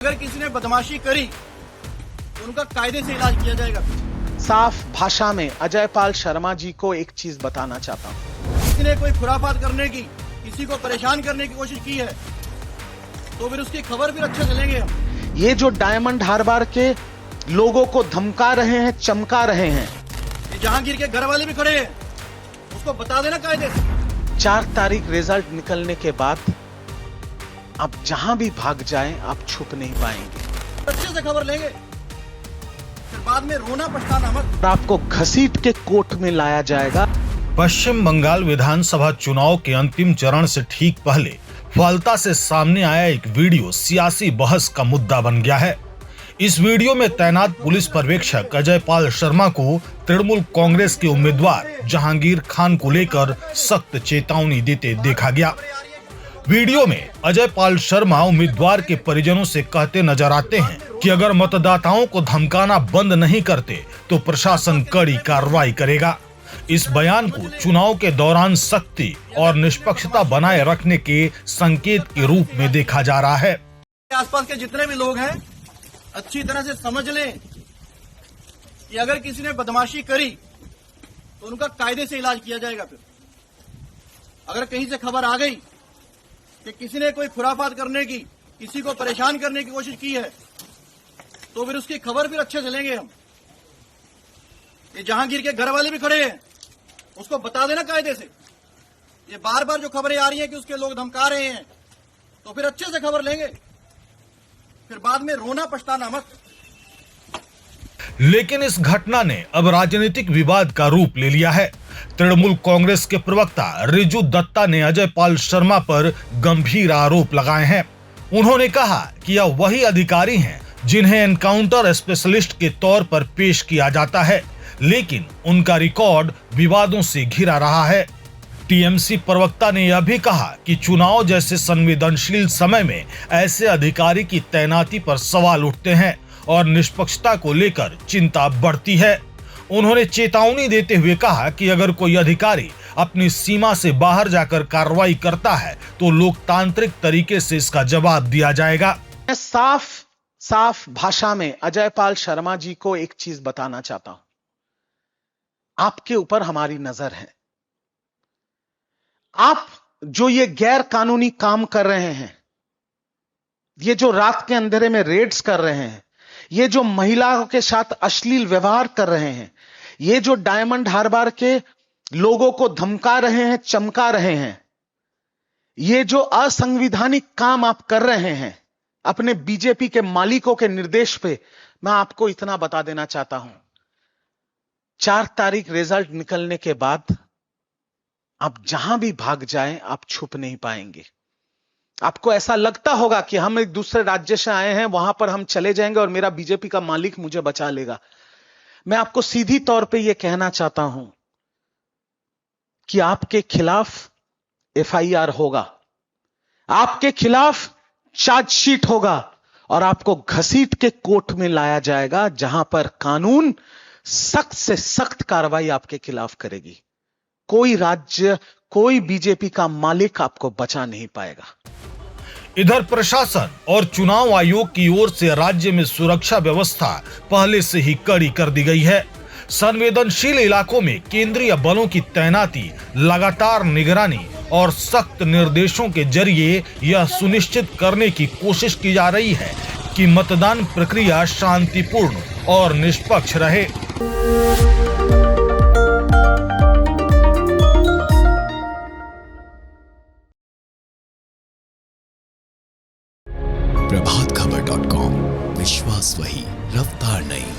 अगर किसी ने बदमाशी करी तो उनका कायदे से इलाज किया जाएगा। साफ भाषा में अजय पाल शर्मा जी को एक चीज बताना चाहता हूं। किसी ने कोई खुराफात करने की, किसी को परेशान करने की कोशिश की है तो फिर उसकी खबर भी अच्छे से लेंगे हम। ये जो डायमंड हार्बर के लोगों को धमका रहे हैं, चमका रहे हैं, ये जहांगीर के घर वाले भी खड़े हैं, उसको बता देना कायदे से। 4 तारीख रिजल्ट निकलने के बाद आप जहां भी भाग जाएं, आप छुप नहीं पाएंगे। अच्छे से खबर लेंगे, फिर बाद में रोना पछताना मत। और आपको घसीट के कोर्ट में लाया जाएगा। पश्चिम बंगाल विधानसभा चुनाव के अंतिम चरण से ठीक पहले फालता से सामने आया एक वीडियो सियासी बहस का मुद्दा बन गया है। इस वीडियो में तैनात पुलिस पर्यवेक्षक अजय पाल शर्मा को तृणमूल कांग्रेस के उम्मीदवार जहांगीर खान को लेकर सख्त चेतावनी देते देखा गया। वीडियो में अजय पाल शर्मा उम्मीदवार के परिजनों से कहते नजर आते हैं कि अगर मतदाताओं को धमकाना बंद नहीं करते तो प्रशासन कड़ी कार्रवाई करेगा। इस बयान को चुनाव के दौरान सख्ती और निष्पक्षता बनाए रखने के संकेत के रूप में देखा जा रहा है। आसपास के जितने भी लोग हैं अच्छी तरह से समझ लें कि अगर किसी ने बदमाशी करी तो उनका कायदे से इलाज किया जाएगा। फिर अगर कहीं से खबर आ गई कि किसी ने कोई खुराफात करने की, किसी को परेशान करने की कोशिश की है तो फिर उसकी खबर भी अच्छे से लेंगे हम। ये जहांगीर के घर वाले भी खड़े हैं, उसको बता देना कायदे से। ये बार बार जो खबरें आ रही हैं कि उसके लोग धमका रहे हैं तो फिर अच्छे से खबर लेंगे, फिर बाद में रोना पछताना मत। लेकिन इस घटना ने अब राजनीतिक विवाद का रूप ले लिया है। तृणमूल कांग्रेस के प्रवक्ता रिजू दत्ता ने अजय पाल शर्मा पर गंभीर आरोप लगाए हैं। उन्होंने कहा कि यह वही अधिकारी हैं जिन्हें एनकाउंटर स्पेशलिस्ट के तौर पर पेश किया जाता है, लेकिन उनका रिकॉर्ड विवादों से घिरा रहा है। टीएमसी प्रवक्ता ने यह भी कहा कि चुनाव जैसे संवेदनशील समय में ऐसे अधिकारी की तैनाती पर सवाल उठते हैं और निष्पक्षता को लेकर चिंता बढ़ती है। उन्होंने चेतावनी देते हुए कहा कि अगर कोई अधिकारी अपनी सीमा से बाहर जाकर कार्रवाई करता है तो लोकतांत्रिक तरीके से इसका जवाब दिया जाएगा। मैं साफ भाषा में अजय पाल शर्मा जी को एक चीज बताना चाहता हूं। आपके ऊपर हमारी नजर है। आप जो ये गैर कानूनी काम कर रहे हैं, ये जो रात के अंधेरे में रेड्स कर रहे हैं, ये जो महिलाओं के साथ अश्लील व्यवहार कर रहे हैं, ये जो डायमंड हार्बर के लोगों को धमका रहे हैं, चमका रहे हैं, ये जो असंवैधानिक काम आप कर रहे हैं अपने बीजेपी के मालिकों के निर्देश पे, मैं आपको इतना बता देना चाहता हूं। 4 तारीख रिजल्ट निकलने के बाद आप जहां भी भाग जाएं, आप छुप नहीं पाएंगे। आपको ऐसा लगता होगा कि हम एक दूसरे राज्य से आए हैं, वहां पर हम चले जाएंगे और मेरा बीजेपी का मालिक मुझे बचा लेगा। मैं आपको सीधी तौर पे यह कहना चाहता हूं कि आपके खिलाफ एफआईआर होगा, आपके खिलाफ चार्जशीट होगा और आपको घसीट के कोर्ट में लाया जाएगा, जहां पर कानून सख्त से सख्त कार्रवाई आपके खिलाफ करेगी। कोई राज्य, कोई बीजेपी का मालिक आपको बचा नहीं पाएगा। इधर प्रशासन और चुनाव आयोग की ओर से राज्य में सुरक्षा व्यवस्था पहले से ही कड़ी कर दी गई है। संवेदनशील इलाकों में केंद्रीय बलों की तैनाती, लगातार निगरानी और सख्त निर्देशों के जरिए यह सुनिश्चित करने की कोशिश की जा रही है कि मतदान प्रक्रिया शांतिपूर्ण और निष्पक्ष रहे। प्रभातखबर.com, विश्वास वही, रफ्तार नहीं।